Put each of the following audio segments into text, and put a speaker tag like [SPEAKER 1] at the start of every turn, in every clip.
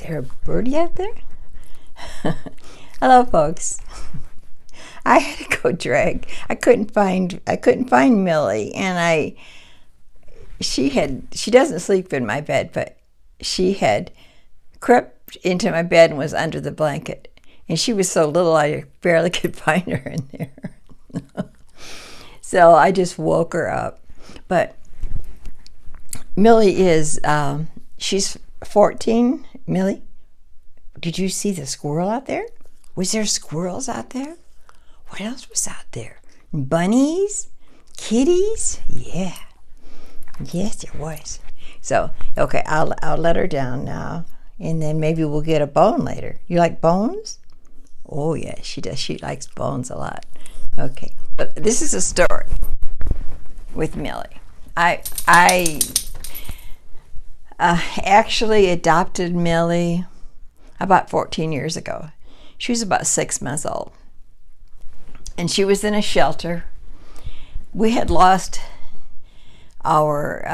[SPEAKER 1] there a birdie out there? Hello, folks. I had to go drag. I couldn't find Millie, and she doesn't sleep in my bed, but she had crept into my bed and was under the blanket, and she was so little I barely could find her in there. So I just woke her up. But Millie is she's 14. Millie, did you see the squirrel out there? Was there squirrels out there? What else was out there? Bunnies? Kitties? Yeah. Yes, there was. So, okay, I'll let her down now, and then maybe we'll get a bone later. You like bones? Oh, yeah, she does. She likes bones a lot. Okay, but this is a story with Millie. I actually adopted Millie about 14 years ago. She was about 6 months old, and she was in a shelter. We had lost our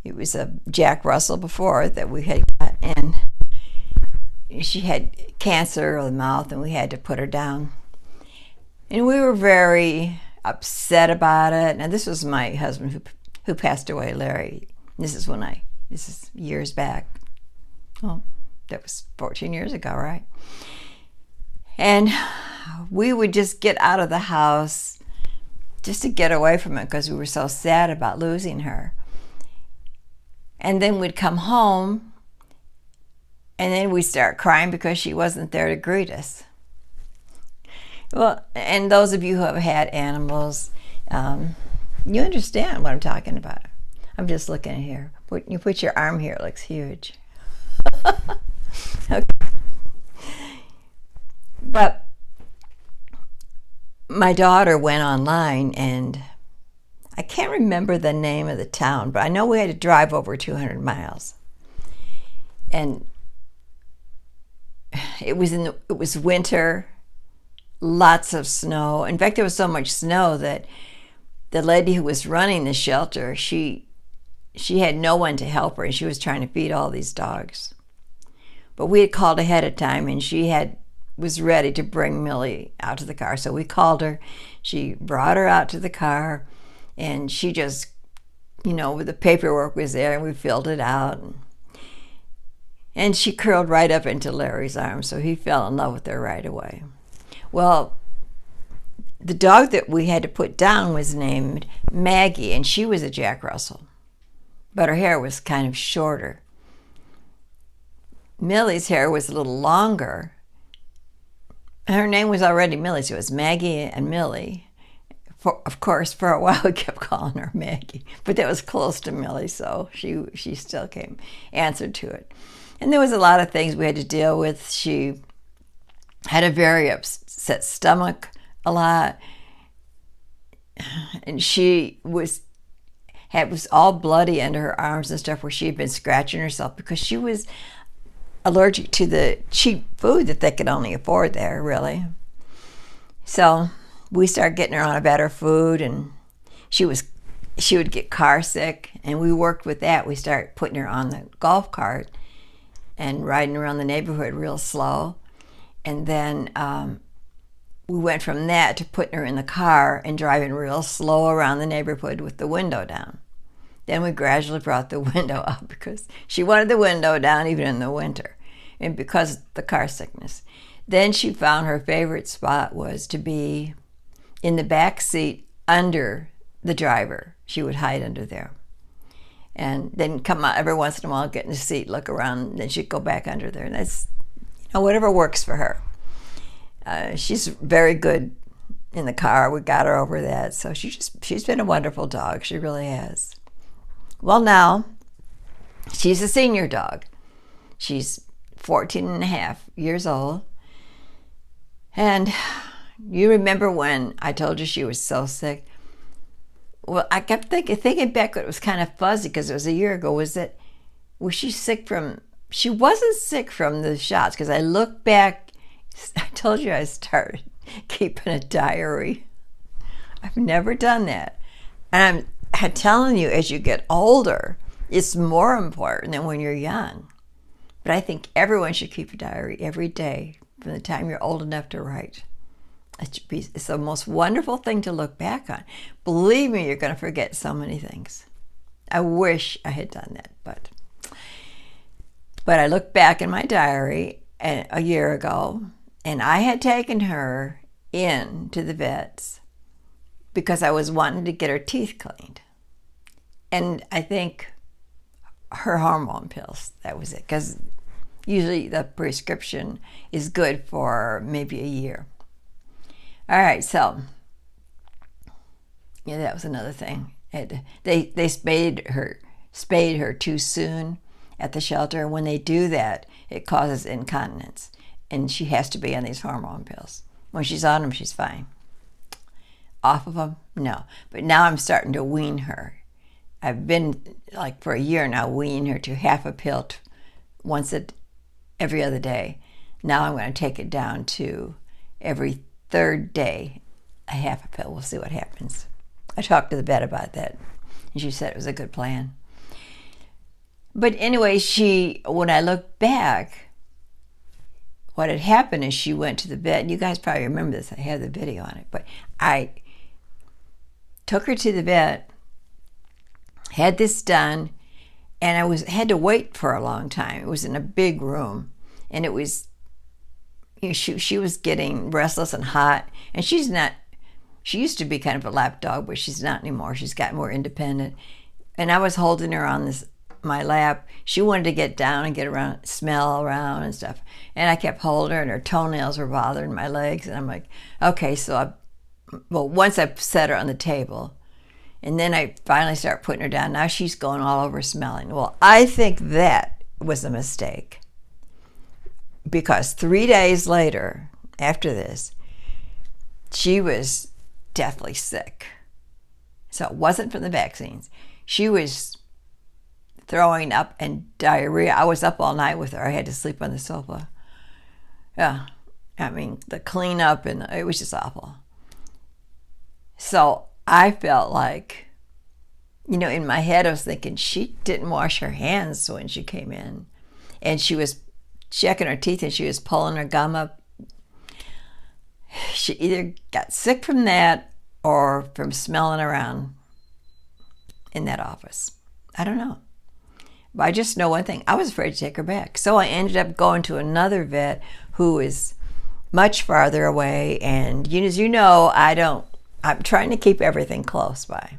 [SPEAKER 1] it was a Jack Russell before that we had got, and she had cancer of the mouth, and we had to put her down. And we were very upset about it. Now, this was my husband who passed away, Larry. This is years back. Well, that was 14 years ago, right? And we would just get out of the house just to get away from it because we were so sad about losing her. And then we'd come home, and then we'd start crying because she wasn't there to greet us. Well, and those of you who have had animals, you understand what I'm talking about. I'm just looking at here. You put your arm here, it looks huge. Okay. But my daughter went online, and I can't remember the name of the town, but I know we had to drive over 200 miles. And it was winter, lots of snow. In fact, there was so much snow that the lady who was running the shelter, she had no one to help her, and she was trying to feed all these dogs. But we had called ahead of time, and she was ready to bring Millie out to the car. So we called her. She brought her out to the car, and she just, the paperwork was there, and we filled it out. And she curled right up into Larry's arms, so he fell in love with her right away. Well, the dog that we had to put down was named Maggie, and she was a Jack Russell, but her hair was kind of shorter. Millie's hair was a little longer. Her name was already Millie, so it was Maggie and Millie. Of course, for a while we kept calling her Maggie, but that was close to Millie, so she still answered to it. And there was a lot of things we had to deal with. She had a very upset stomach a lot, and she was all bloody under her arms and stuff where she had been scratching herself because she was allergic to the cheap food that they could only afford there, really. So we started getting her on a better food, and she would get car sick, and we worked with that. We started putting her on the golf cart and riding around the neighborhood real slow. And then we went from that to putting her in the car and driving real slow around the neighborhood with the window down. Then we gradually brought the window up because she wanted the window down even in the winter, and because of the car sickness. Then she found her favorite spot was to be in the back seat under the driver. She would hide under there, and then come out every once in a while, get in the seat, look around, and then she'd go back under there. And that's whatever works for her. She's very good in the car. We got her over that. So she's been a wonderful dog. She really has. Well, now she's a senior dog. She's 14 and a half years old. And you remember when I told you she was so sick? Well, I kept thinking back, it was kind of fuzzy because it was a year ago. Was she sick from, she wasn't sick from the shots, because I look back, I told you I started keeping a diary. I've never done that. And I'm telling you, as you get older, it's more important than when you're young. But I think everyone should keep a diary every day from the time you're old enough to write. It's the most wonderful thing to look back on. Believe me, you're going to forget so many things. I wish I had done that, but I looked back in my diary a year ago, and I had taken her in to the vets because I was wanting to get her teeth cleaned. And I think her hormone pills, that was it, because usually the prescription is good for maybe a year. All right, so yeah, that was another thing. They spayed her too soon at the shelter. When they do that, it causes incontinence, and she has to be on these hormone pills. When she's on them, she's fine. Off of them, no. But now I'm starting to wean her. I've been, like, for a year now, weaning her to half a pill every other day. Now I'm going to take it down to every third day, a half a pill. We'll see what happens. I talked to the vet about that, and she said it was a good plan. But anyway, when I look back, what had happened is she went to the vet, and you guys probably remember this, I have the video on it, but I took her to the vet, had this done, and I had to wait for a long time. It was in a big room, and it was, she was getting restless and hot, and she used to be kind of a lap dog, but she's not anymore. She's got more independent, and I was holding her on my lap. She wanted to get down and get around, smell around and stuff, and I kept holding her, and her toenails were bothering my legs, and I'm like, okay, so once I set her on the table, and then I finally start putting her down. Now she's going all over smelling. Well, I think that was a mistake, because 3 days later, after this, she was deathly sick. So it wasn't from the vaccines. She was throwing up and diarrhea. I was up all night with her. I had to sleep on the sofa. Yeah, I mean, the cleanup, and it was just awful. So I felt like, in my head I was thinking, she didn't wash her hands when she came in. And she was checking her teeth, and she was pulling her gum up. She either got sick from that or from smelling around in that office. I don't know. But I just know one thing. I was afraid to take her back. So I ended up going to another vet who is much farther away. And as you know, I'm trying to keep everything close by.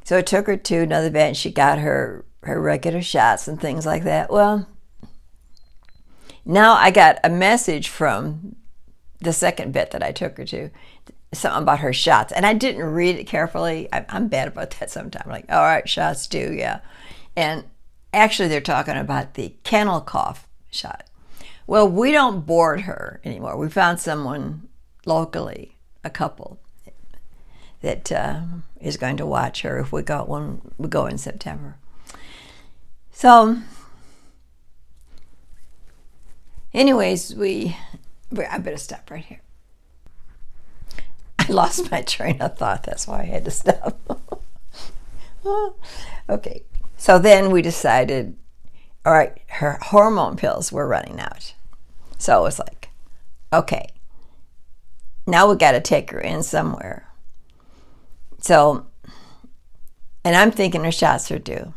[SPEAKER 1] So I took her to another vet, and she got her regular shots and things like that. Well, now I got a message from the second vet that I took her to, something about her shots. And I didn't read it carefully. I'm bad about that sometimes. Like, all right, shots too, yeah. And actually they're talking about the kennel cough shot. Well, we don't board her anymore. We found someone locally, a couple, that is going to watch her when we go in September. So, anyways, I better stop right here. I lost my train of thought. That's why I had to stop. Okay. So then we decided, all right, her hormone pills were running out. So it was like, okay, now we got to take her in somewhere. So, and I'm thinking her shots are due.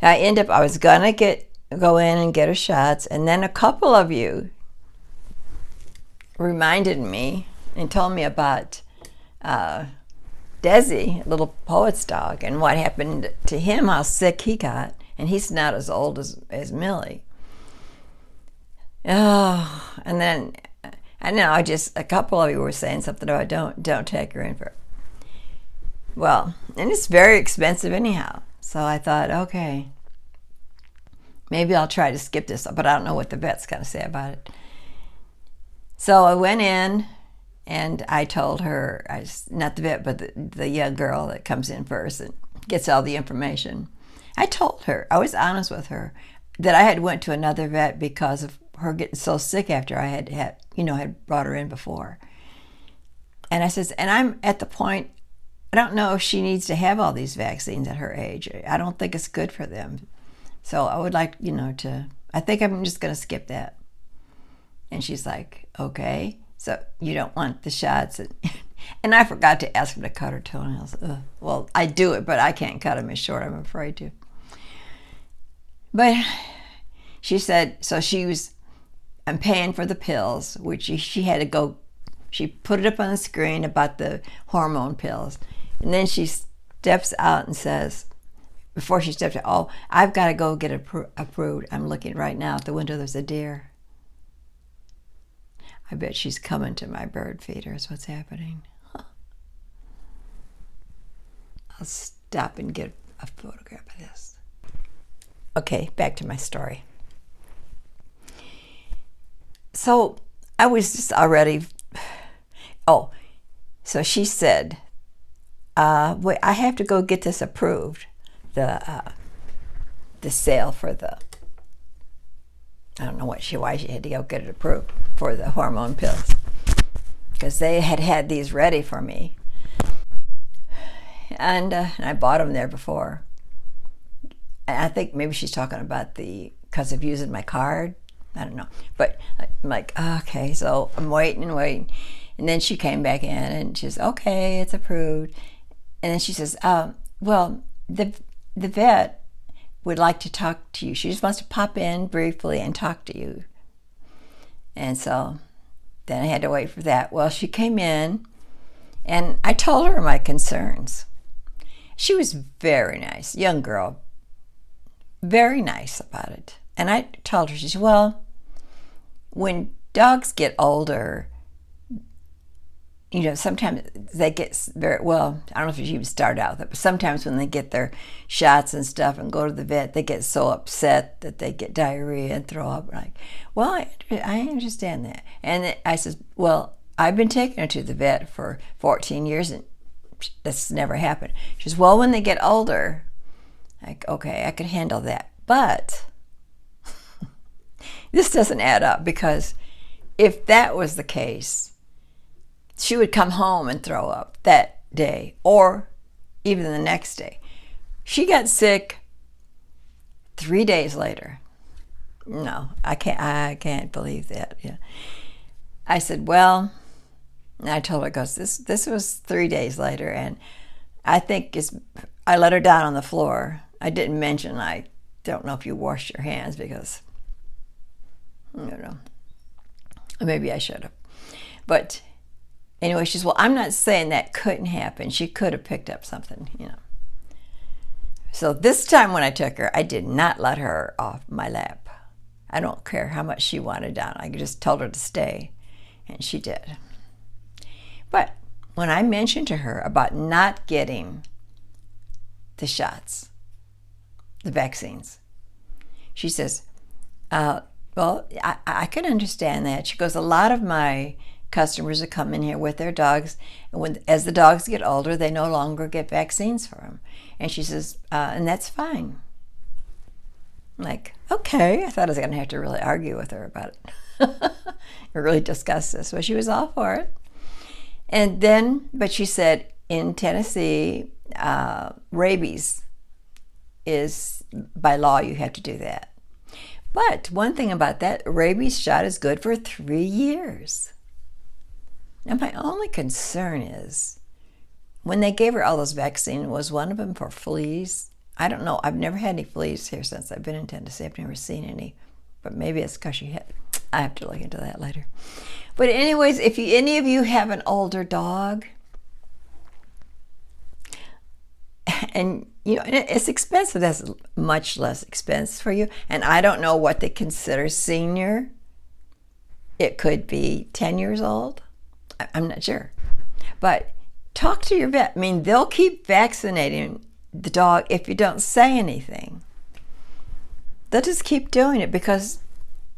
[SPEAKER 1] I was going to go in and get her shots, and then a couple of you reminded me and told me about Desi, a little poet's dog, and what happened to him, how sick he got, and he's not as old as Millie. Oh, and then I know a couple of you were saying something about don't take her in for. Well, and it's very expensive anyhow. So I thought, okay, maybe I'll try to skip this, but I don't know what the vet's going to say about it. So I went in, and I told her, not the vet, but the young girl that comes in first and gets all the information. I told her, I was honest with her, that I had went to another vet because of her getting so sick after I had brought her in before. And I says, and I'm at the point, I don't know if she needs to have all these vaccines at her age. I don't think it's good for them. So I would like, I think I'm just going to skip that. And she's like, okay, so you don't want the shots. And I forgot to ask him to cut her toenails. Ugh. Well, I do it, but I can't cut them as short. I'm afraid to. But she said, so I'm paying for the pills, which she had to go, she put it up on the screen about the hormone pills. And then she steps out and says, before she steps out, oh, I've got to go get approved. I'm looking right now at the window, there's a deer. I bet she's coming to my bird feeder is what's happening. I'll stop and get a photograph of this. Okay, back to my story. So I was just already, so she said, wait, I have to go get this approved, the sale for the, I don't know why she had to go get it approved for the hormone pills, because they had these ready for me, and I bought them there before. And I think maybe she's talking about because of using my card. I don't know, but I'm like, okay, so I'm waiting, and then she came back in and she says, okay, it's approved, and then she says, well, the vet would like to talk to you. She just wants to pop in briefly and talk to you. And so then I had to wait for that. Well, she came in and I told her my concerns. She was very nice, young girl, very nice about it. And I told her, she said, well, when dogs get older, sometimes they get very, well, I don't know if you even start out with it, but sometimes when they get their shots and stuff and go to the vet, they get so upset that they get diarrhea and throw up. Like, well, I understand that. And I said, well, I've been taking her to the vet for 14 years and that's never happened. She says, well, when they get older, like, okay, I can handle that. But this doesn't add up, because if that was the case, she would come home and throw up that day or even the next day. She got sick 3 days later. No, I can't believe that. Yeah. I said, well, and I told her, goes, this was 3 days later, and I think I let her down on the floor. I didn't mention, I don't know if you washed your hands, because, I don't know, maybe I should have. But anyway, she says, well, I'm not saying that couldn't happen. She could have picked up something, So this time when I took her, I did not let her off my lap. I don't care how much she wanted down. I just told her to stay, and she did. But when I mentioned to her about not getting the shots, the vaccines, she says, well, I can understand that. She goes, a lot of my customers that come in here with their dogs, and as the dogs get older, they no longer get vaccines for them. And she says, and that's fine. I'm like, okay. I thought I was going to have to really argue with her about it or really discuss this. Well, she was all for it. And then, but she said, in Tennessee, rabies is, by law, you have to do that. But one thing about that, rabies shot is good for 3 years. Now, my only concern is, when they gave her all those vaccines, was one of them for fleas? I don't know. I've never had any fleas here since I've been in Tennessee. I've never seen any. But maybe it's because she had. I have to look into that later. But anyways, if any of you have an older dog, and it's expensive, that's much less expense for you. And I don't know what they consider senior. It could be 10 years old. I'm not sure. But talk to your vet. I mean, they'll keep vaccinating the dog if you don't say anything. They'll just keep doing it because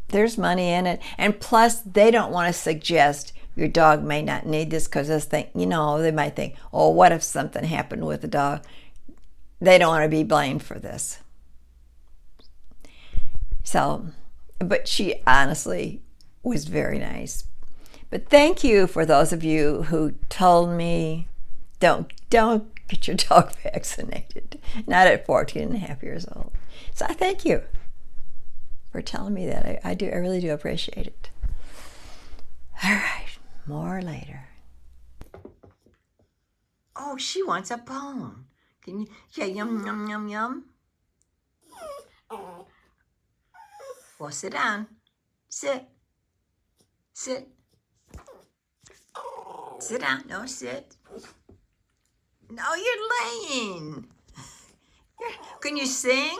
[SPEAKER 1] there's money in it. And plus, they don't want to suggest your dog may not need this, because they might think, oh, what if something happened with the dog? They don't want to be blamed for this. So, but she honestly was very nice. But thank you for those of you who told me, don't get your dog vaccinated. Not at 14 and a half years old. So I thank you for telling me that. I really do appreciate it. All right, more later. Oh, she wants a bone. Can you? Yeah, yum, yum, yum, yum. Well, sit down. Sit. Sit. Sit down. No, sit. No, you're laying. Can you sing?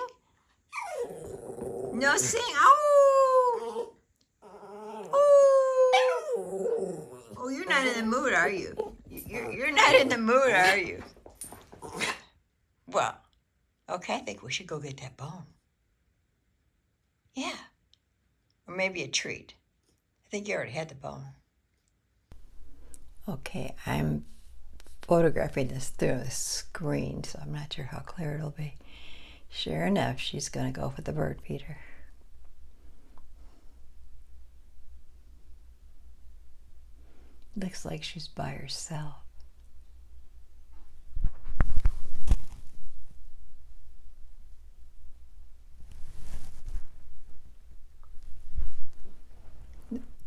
[SPEAKER 1] No, sing. Oh. Oh. Oh, you're not in the mood, are you? You're not in the mood, are you? Well, okay, I think we should go get that bone. Yeah. Or maybe a treat. I think you already had the bone. Okay, I'm photographing this through the screen, so I'm not sure how clear it'll be. Sure enough, she's going to go for the bird feeder. Looks like she's by herself.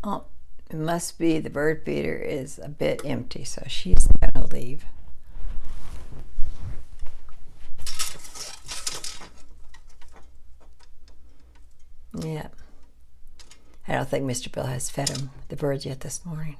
[SPEAKER 1] Oh, it must be the bird feeder is a bit empty, so she's going to leave. Yeah. I don't think Mr. Bill has fed him the birds yet this morning.